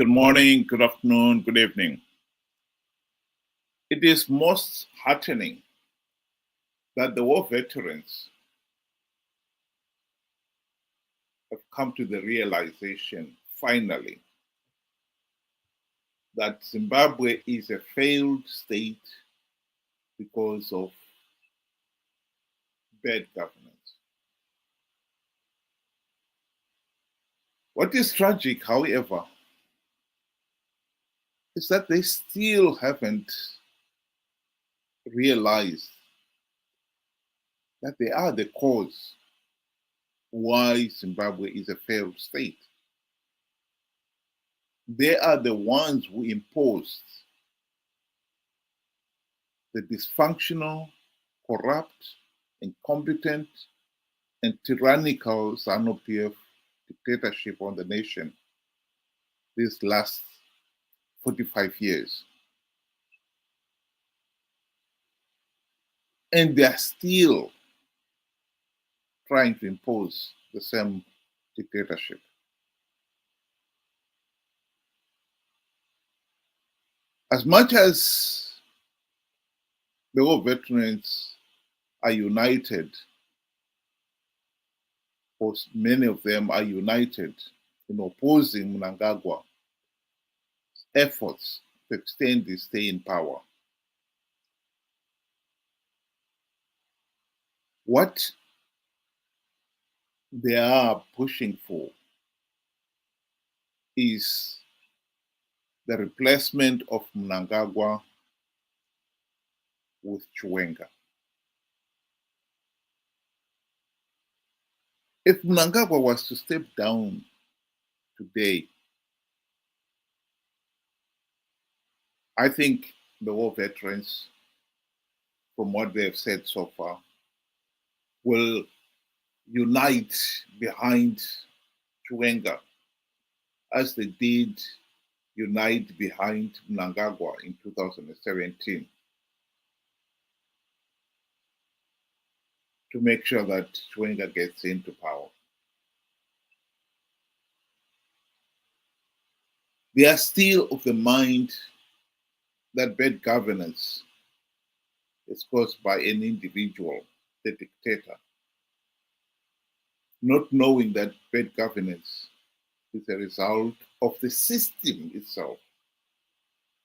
Good morning, good afternoon, good evening. It is most heartening that the war veterans have come to the realization, finally, that Zimbabwe is a failed state because of bad governance. What is tragic, however, is that they still haven't realized that they are the cause why Zimbabwe is a failed state. They are the ones who imposed the dysfunctional, corrupt, incompetent, and tyrannical Zanu PF dictatorship on the nation these last 45 years. And they are still trying to impose the same dictatorship. As much as the war veterans are united, or many of them are united in opposing Mnangagwa's efforts to extend his stay in power, what they are pushing for is the replacement of Mnangagwa with Chiwenga. If Mnangagwa was to step down today, I think the war veterans, from what they have said so far, will unite behind Chiwenga as they did unite behind Mnangagwa in 2017 to make sure that Chiwenga gets into power. They are still of the mind that bad governance is caused by an individual, the dictator, not knowing that bad governance is a result of the system itself,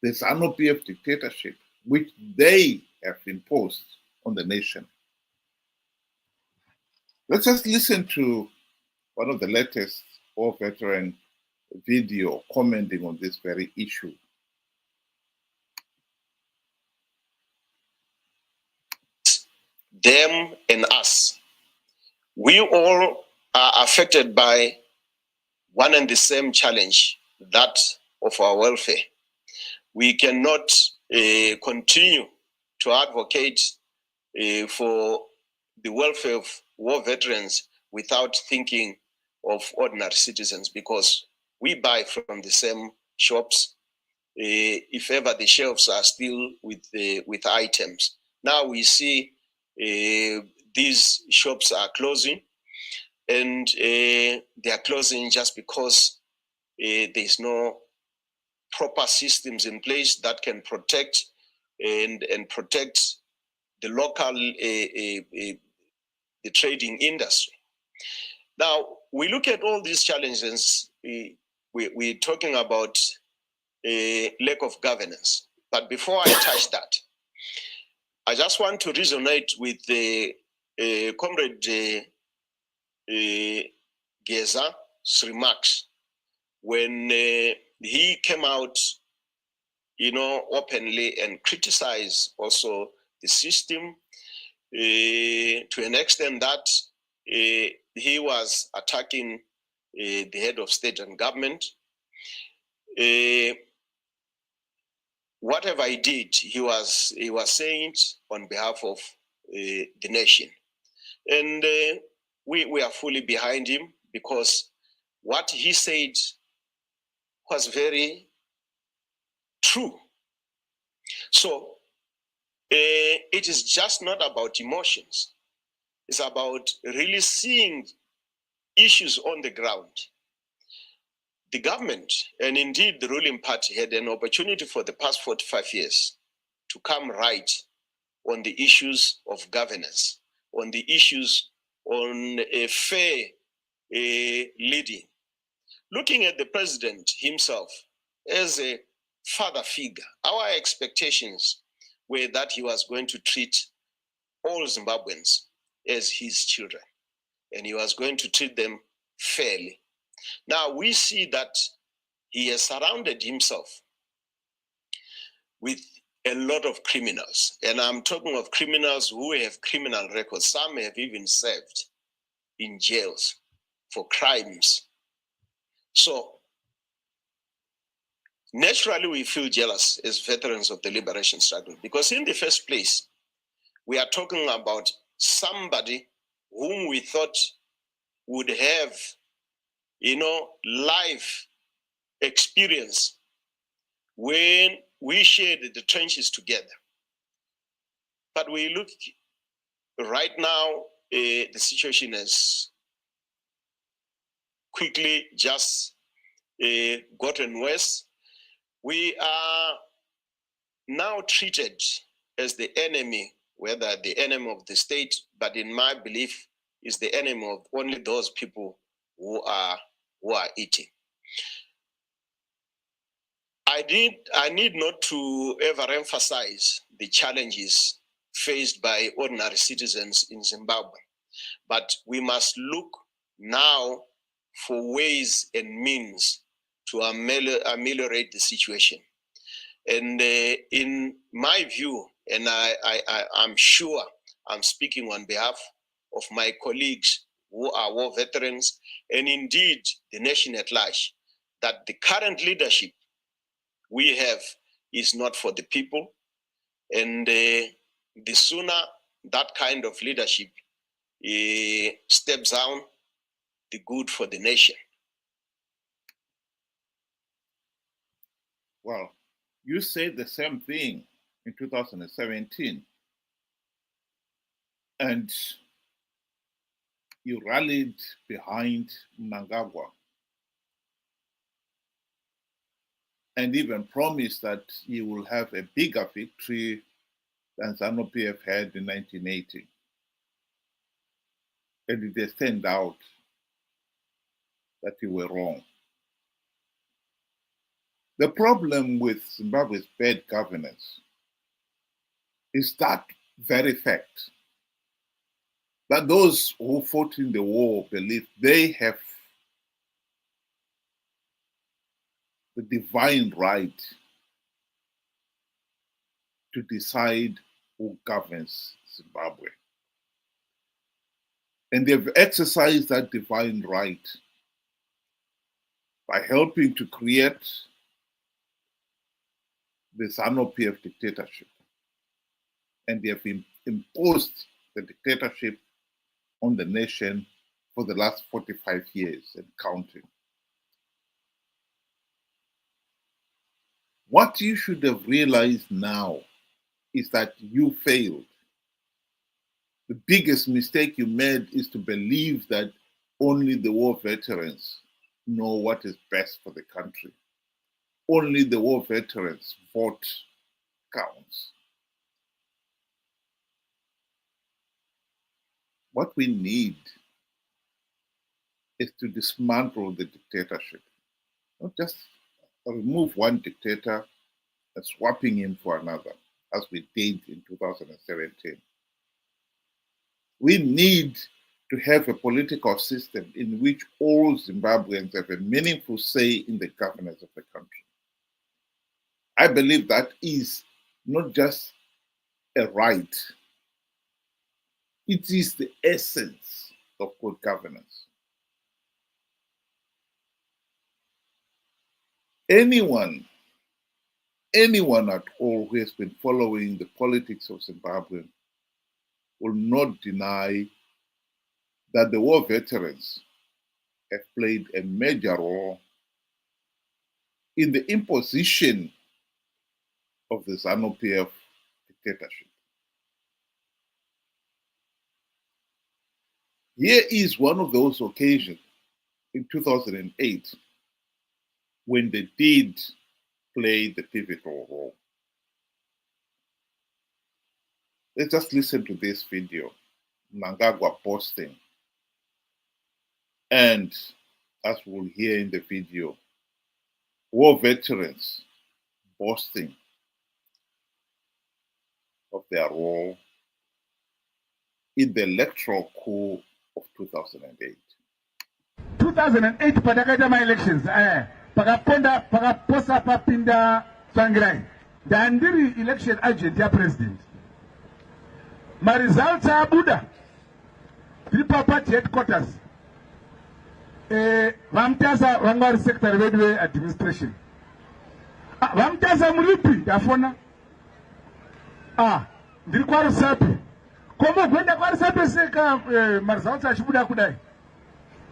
the Zanu PF dictatorship, which they have imposed on the nation. Let's just listen to one of the latest war veteran video commenting on this very issue. Them and us. We all are affected by one and the same challenge, that of our welfare. We cannot continue to advocate for the welfare of war veterans without thinking of ordinary citizens, because we buy from the same shops, if ever the shelves are still with items. Now we see these shops are closing, and they are closing just because there's no proper systems in place that can protect and protect the local the trading industry. Now we look at all these challenges. We're talking about a lack of governance. But before I touch that, I just want to resonate with the comrade Geza's remarks when he came out, openly and criticized also the system to an extent that he was attacking the head of state and government. Whatever he did, he was saying it on behalf of the nation, and we are fully behind him, because what he said was very true. So it is just not about emotions. It's about really seeing issues on the ground. the government and indeed the ruling party had an opportunity for the past 45 years to come right on the issues of governance, on the issues on a fair leading. Looking at the president himself as a father figure, our expectations were that he was going to treat all Zimbabweans as his children, and he was going to treat them fairly. Now we see that he has surrounded himself with a lot of criminals, and I'm talking of criminals who have criminal records. Some have even served in jails for crimes. So naturally we feel jealous as veterans of the liberation struggle, because in the first place, we are talking about somebody whom we thought would have, life experience when we shared the trenches together. But we look right now, the situation has quickly just gotten worse. We are now treated as the enemy, whether the enemy of the state, but in my belief, is the enemy of only those people who are eating. I need not to ever emphasize the challenges faced by ordinary citizens in Zimbabwe, but we must look now for ways and means to ameliorate the situation. And in my view, and I'm sure I'm speaking on behalf of my colleagues who are war veterans, and indeed the nation at large, that the current leadership we have is not for the people. And the sooner that kind of leadership steps down, the good for the nation. Well, you said the same thing in 2017, and you rallied behind Mnangagwa and even promised that you will have a bigger victory than Zanu PF had in 1980. And it has turned out that you were wrong. The problem with Zimbabwe's bad governance is that very fact that those who fought in the war believe they have the divine right to decide who governs Zimbabwe. And they've exercised that divine right by helping to create the Zanu PF dictatorship. And they have imposed the dictatorship on the nation for the last 45 years and counting. What you should have realized now is that you failed. The biggest mistake you made is to believe that only the war veterans know what is best for the country. Only the war veterans' vote counts. What we need is to dismantle the dictatorship, not just remove one dictator and swapping him for another, as we did in 2017. We need to have a political system in which all Zimbabweans have a meaningful say in the governance of the country. I believe that is not just a right, it is the essence of good governance. Anyone at all who has been following the politics of Zimbabwe will not deny that the war veterans have played a major role in the imposition of the Zanu PF dictatorship. Here is one of those occasions in 2008 when they did play the pivotal role. Let's just listen to this video, Mnangagwa posting. And as we'll hear in the video, war veterans boasting of their role in the electoral coup of 2008. 2008 patakaita ma-elections pakaposa papinda Tsvangirai ndandiri election agent ya-president. Ma-results abuda tiri pa-party headquarters. Vamutasa vanga vari secretary vedu ve-administration. Vamutasa muripi ndafona. Ndiri kwarusapi. Komo gwenda kwarusapi seka ma-results achibuda kudai.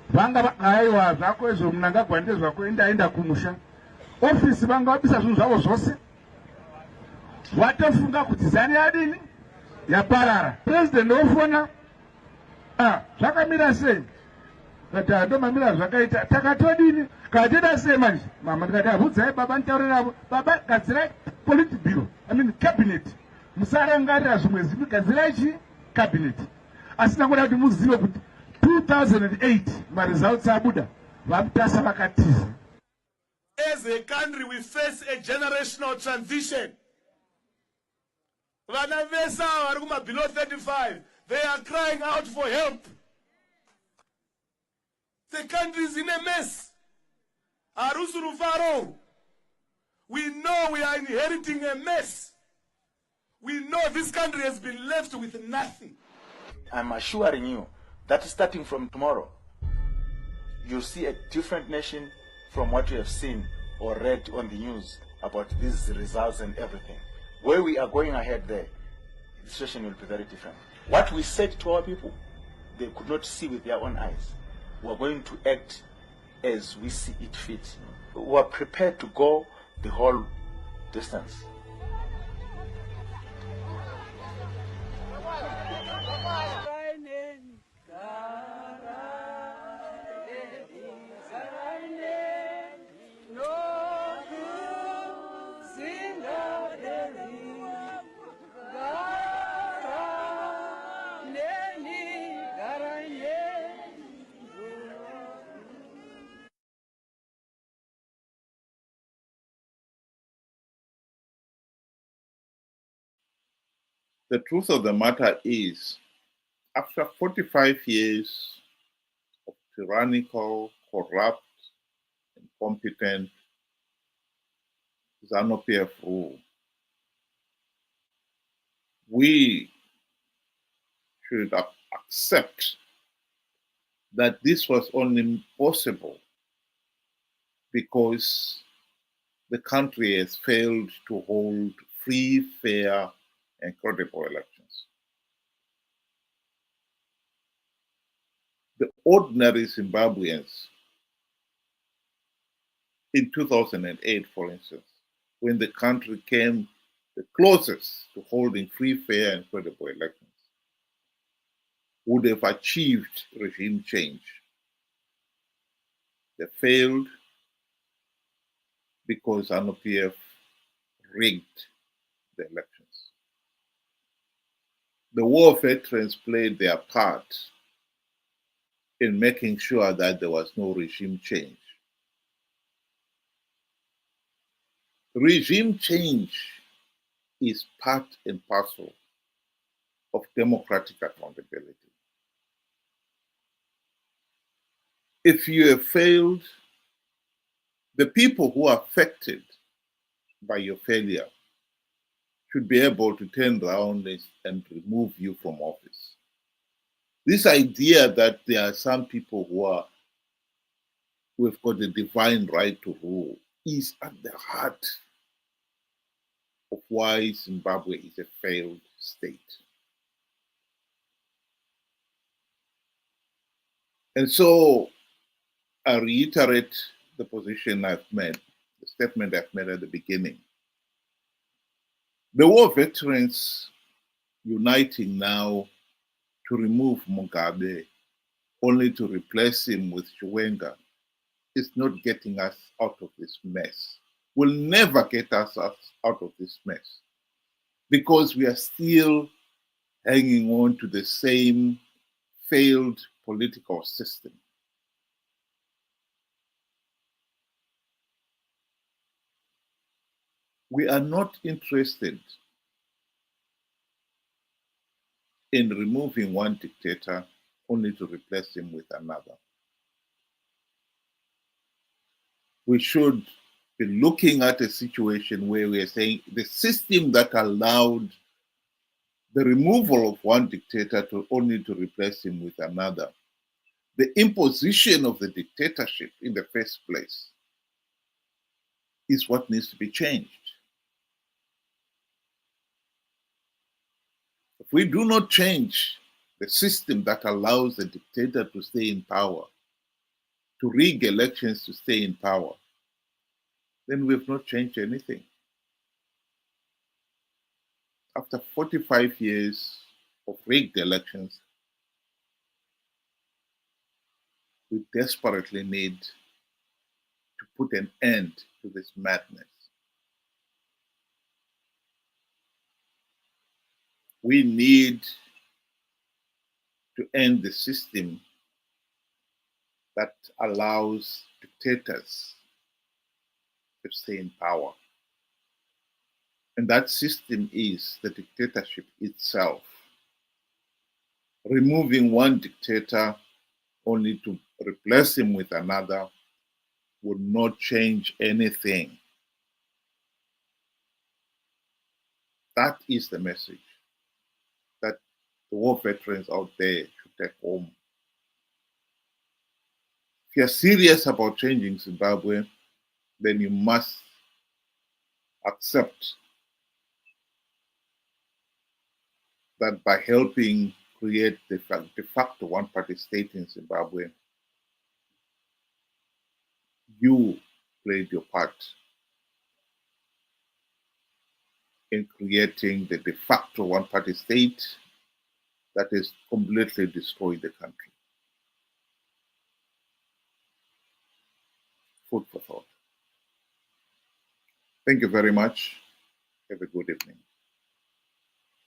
Vanga aiwa zvako izvo Mnangagwa ndezvako endaenda kumusha. Ofisi vanga vabisa zvinhu zvavo zvose. Vatofunga kuti Zanu yadini yaparara. President ofona zvakamira sei? Kati ndomamira zvakaita takatodini katida sei manje? Mama ndikati abvudzai baba nditaurira navo. Baba gadzirai politburo, cabinet. Musarangarira zvimwe zvinhu, gadzirai cabinet. Asi nangoda kuti muzive kuti 2008 ma-results abuda vamutasa vakatiza. As a country we face a generational transition. Vana vese vari kuma below 35, they are crying out for help. The country is in a mess. Arusuru. We know we are inheriting a mess. We know this country has been left with nothing. I'm assuring you that starting from tomorrow, you'll see a different nation from what you have seen or read on the news about these results and everything. Where we are going ahead there, the situation will be very different. What we said to our people, they could not see with their own eyes. We are going to act as we see it fit. We are prepared to go the whole distance. The truth of the matter is, after 45 years of tyrannical, corrupt, incompetent Zanu PF rule, we should accept that this was only possible because the country has failed to hold free, fair, and credible elections. The ordinary Zimbabweans in 2008, for instance, when the country came the closest to holding free, fair, and credible elections, would have achieved regime change. They failed because Zanu PF rigged the elections. The war veterans played their part in making sure that there was no regime change. Regime change is part and parcel of democratic accountability. If you have failed, the people who are affected by your failure should be able to turn around and remove you from office. This idea that there are some people who have got the divine right to rule is at the heart of why Zimbabwe is a failed state. And so I reiterate the position I've made, the statement I've made at the beginning. The war veterans uniting now to remove Mugabe only to replace him with Chiwenga is not getting us out of this mess, will never get us out of this mess, because we are still hanging on to the same failed political system. We are not interested in removing one dictator only to replace him with another. We should be looking at a situation where we are saying the system that allowed the removal of one dictator to only to replace him with another, the imposition of the dictatorship in the first place, is what needs to be changed. If we do not change the system that allows the dictator to stay in power, to rig elections to stay in power, then we have not changed anything. After 45 years of rigged elections, we desperately need to put an end to this madness. We need to end the system that allows dictators to stay in power. And that system is the dictatorship itself. Removing one dictator only to replace him with another would not change anything. That is the message that the war veterans out there should take home. If you're serious about changing Zimbabwe, then you must accept that by helping create the de facto one-party state in Zimbabwe, you played your part in creating the de facto one-party state that has completely destroyed the country. Food for thought. Thank you very much. Have a good evening.